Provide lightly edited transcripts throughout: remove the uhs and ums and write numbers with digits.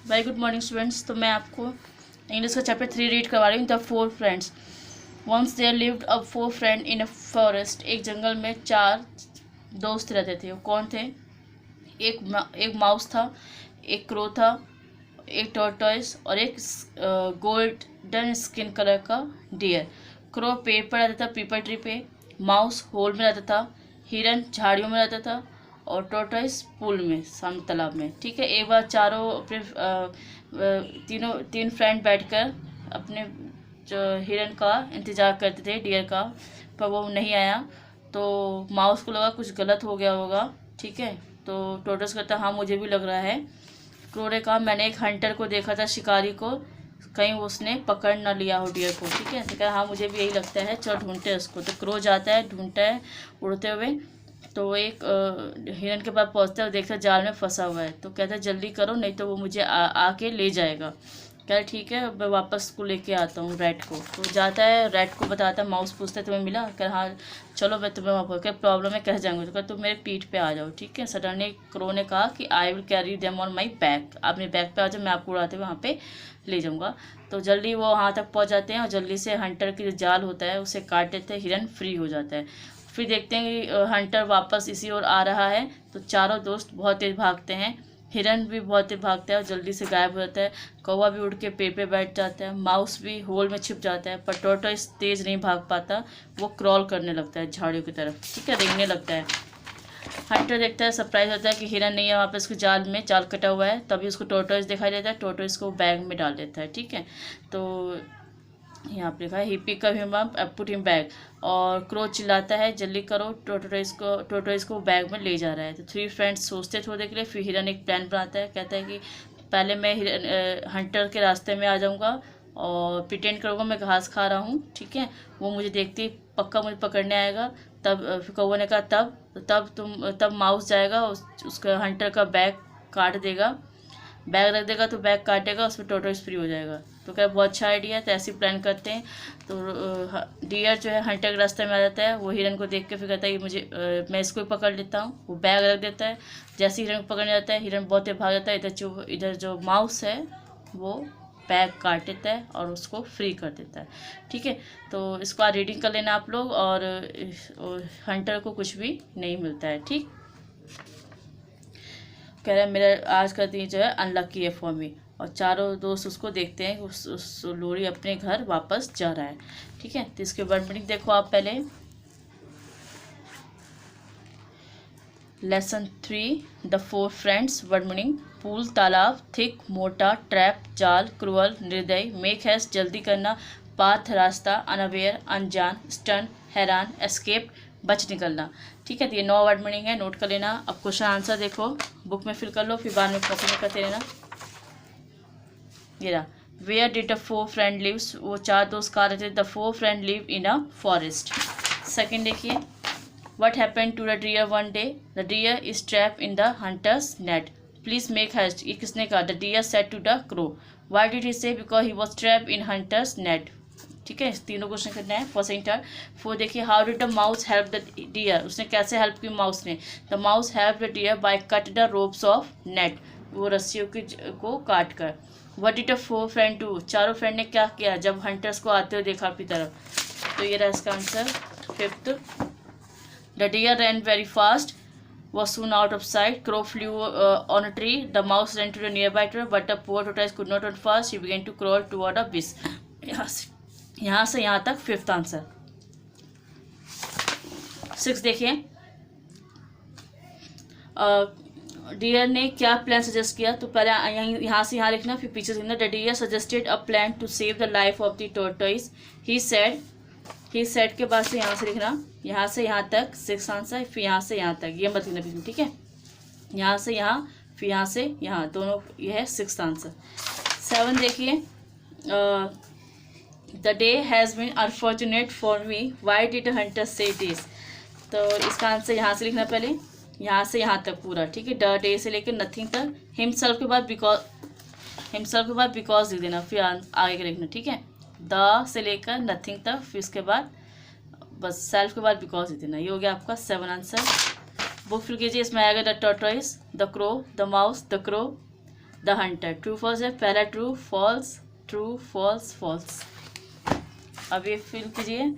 Very good morning students. तो मैं आपको इंग्लिश का चैप्टर 3 रीड करवा रही हूँ। The four friends. Once there lived a four friend in a forest. एक जंगल में 4 दोस्त रहते थे। वो कौन थे? एक माउस था, एक क्रो था, एक टॉर्टॉइस और एक गोल्डन स्किन कलर का डियर। क्रो पेड़ पर रहता था, पीपल ट्री पे। माउस होल में रहता था। हिरन झाड़ियों में रहता था और टॉर्टॉइस पूल में, सामने तालाब में। ठीक है। एक बार चारों अपने तीन फ्रेंड बैठकर अपने जो हिरन का इंतज़ार करते थे, डियर का, पर वो नहीं आया। तो माउस को लगा कुछ गलत हो गया होगा। ठीक है। तो टॉर्टॉइस कहता हाँ मुझे भी लग रहा है। क्रो ने कहा मैंने एक हंटर को देखा था, शिकारी को, कहीं उसने पकड़ ना लिया हो डियर को। ठीक है। तो कहा हाँ मुझे भी यही लगता है, चलो ढूंढते हैं उसको। तो क्रो जाता है, ढूंढता है उड़ते हुए। तो वो एक हिरन के पास पहुंचता है, देखता है जाल में फंसा हुआ है। तो कहता है जल्दी करो नहीं तो वो मुझे आके ले जाएगा। कह ठीक है मैं वापस उसको लेके आता हूँ रैट को। तो जाता है, रैट को बताता है। माउस पूछता है तुम्हें मिला? कह हाँ चलो मैं तुम्हें वहाँ पर, क्या प्रॉब्लम है, कह जाऊँगी। तो कह तुम मेरे पीठ पे आ जाओ। ठीक है। सडनली क्रो ने कहा कि I will carry them on my back. आप मेरे बैक पे आ जाओ, मैं आपको उड़ाते हुए वहाँ पे ले जाऊँगा। तो जल्दी वो वहाँ तक पहुँच जाते हैं और जल्दी से हंटर की जो जाल होता है उसे काट देते हैं। हिरन फ्री हो जाता है। फिर देखते हैं कि हंटर वापस इसी ओर आ रहा है। तो चारों दोस्त बहुत तेज भागते हैं। हिरन भी बहुत तेज भागता है और जल्दी से गायब हो जाता है। कौवा भी उड़ के पेड़ पे बैठ जाता है। माउस भी होल में छिप जाता है। पर टॉर्टॉइस तेज नहीं भाग पाता, वो क्रॉल करने लगता है झाड़ियों की तरफ। ठीक है। रेंगने लगता है। हंटर देखता है, सरप्राइज होता है कि हिरन नहीं है वहाँ पे, उसके जाल में जाल कटा हुआ है। तभी उसको टॉर्टॉइस दिखाई देता है। टॉर्टॉइस को बैग में डाल देता है। ठीक है। तो यहाँ पे लिखा है he pick up him up put him bag. और क्रो चिल्लाता है जल्दी करो, टोटोइस को बैग में ले जा रहा है। तो 3 फ्रेंड्स सोचते थोड़े के लिए, फिर हिरन एक प्लान बनाता है। कहता है कि पहले मैं हंटर के रास्ते में आ जाऊँगा और प्रिटेंड करूँगा मैं घास खा रहा हूँ। ठीक है। वो मुझे देखते ही पक्का मुझे पकड़ने आएगा। फिर कौवा ने कहा तब माउस जाएगा, उसका हंटर का बैग काट देगा, बैग रख देगा तो बैग काटेगा, उसमें टॉर्टॉइस फ्री हो जाएगा। तो क्या बहुत अच्छा आइडिया है। तो ऐसे प्लान करते हैं। तो डियर जो है हंटर के रास्ते में आ जाता है। वो हिरन को देख के फिर कहता है कि मैं इसको ही पकड़ लेता हूँ। वो बैग रख देता है। जैसे हिरन को पकड़ने जाता है, हिरन बहुत तेज भाग जाता है। इधर जो माउस है वो बैग काट देता है और उसको फ्री कर देता है। ठीक है। तो इसको आज रीडिंग कर लेना आप लोग। और हंटर को कुछ भी नहीं मिलता है। ठीक। कह रहा है मेरा आज का दिन जो है अनलकी है फॉर मी। और चारों दोस्त उसको देखते हैं उस लोरी अपने घर वापस जा रहा है। ठीक है। तो इसके वर्ड मीनिंग देखो आप पहले। Lesson 3 the four friends. Word meaning pool तालाब, थिक मोटा, ट्रैप जाल, क्रूअल निर्दय, मेक हैस्ट जल्दी करना, पाथ रास्ता, अनअवेयर अनजान, स्टन हैरान, एस्केप बच निकलना। ठीक है। तो ये 9 वर्ड मीनिंग है, नोट कर लेना। अब क्वेश्चन आंसर देखो, बुक में फिल कर लो, फिर बाद में कॉपी में करते रहना। ये रहा, where did the four friend lives. वो 4 दोस्त कहाँ रहते थे? The four friend live in a forest. Second देखिए, what happened to the deer one day? The deer is trapped in the hunter's net. Please make haste. ये किसने कहा? The deer said to the crow. Why did he say? Because he was trapped in hunter's net. ठीक है। तीनों question करना है, first and third. Four देखिए, how did the mouse help the deer. उसने कैसे हेल्प की माउस ने? The mouse help the deer by cut the ropes of net. वो रस्सियों को काट कर। What did the four friend do. चारों फ्रेंड ने क्या किया जब हंटर्स को आते हुए देखा अपनी तरफ? तो ये रहा इसका answer. Fifth, the deer ran very fast, was soon out of sight. Crow flew on a tree. The mouse ran to the nearby tree, but the poor tortoise could not run fast. He began to crawl toward a bush. यहाँ से यहाँ तक fifth answer. 6 देखिए, dear ने क्या plan suggest किया? तो पहले यहाँ से यहाँ लिखना, फिर पीछे से लिखना। The deer suggested a plan to save the life of the tortoise. He said के बाद से यहाँ से लिखना, यहाँ से यहाँ तक 6 आंसर, फिर यहाँ से यहाँ तक, ये मत लिखना बीच में। ठीक है। यहाँ से यहाँ, फिर यहाँ से यहाँ, दोनों ये है 6 आंसर। 7 देखिए, the day has been unfortunate for me, why did hunter say this. तो इसका आंसर यहाँ से लिखना पहले, यहाँ से यहाँ तक पूरा। ठीक है। द डे से लेकर नथिंग तक, हिमसेल्फ के बाद बिकॉज लिख देना, फिर आगे का लिखना। ठीक है। द से लेकर नथिंग तक, फिर उसके बाद बस सेल्फ के बाद बिकॉज ही देना। ये हो गया आपका 7 आंसर। बुक फिल कीजिए। इसमें आएगा the tortoise, the crow, the mouse, the crow, the hunter. True false है, पहला true false true false false. अब ये फिल कीजिए।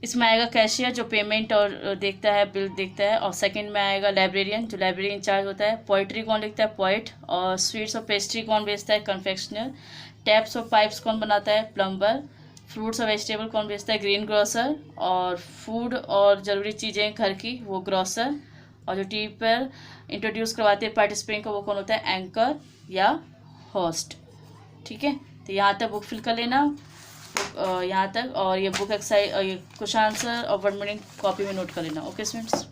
इसमें आएगा कैशियर जो पेमेंट और देखता है, बिल देखता है। और सेकंड में आएगा लाइब्रेरियन जो लाइब्रेरी इंचार्ज होता है। पोइट्री कौन लिखता है, पोइट। और स्वीट्स और पेस्ट्री कौन बेचता है, कन्फेक्शनर। टैप्स और पाइप्स कौन बनाता है, प्लम्बर। फ्रूट्स और वेजिटेबल कौन बेचता है, ग्रीन ग्रोसर। और फूड और ज़रूरी चीज़ें घर की, वो ग्रोसर। और जो टीवी पर इंट्रोड्यूस करवाते हैं पार्टिसिपेंट को, वो कौन होता है, एंकर या होस्ट। ठीक है, तो यहाँ तक बुक फिल कर लेना, यहाँ तक। और ये बुक एक्सरसाइज, ये क्वेश्चन आंसर और वर्ड मीनिंग कॉपी में नोट कर लेना। Okay students.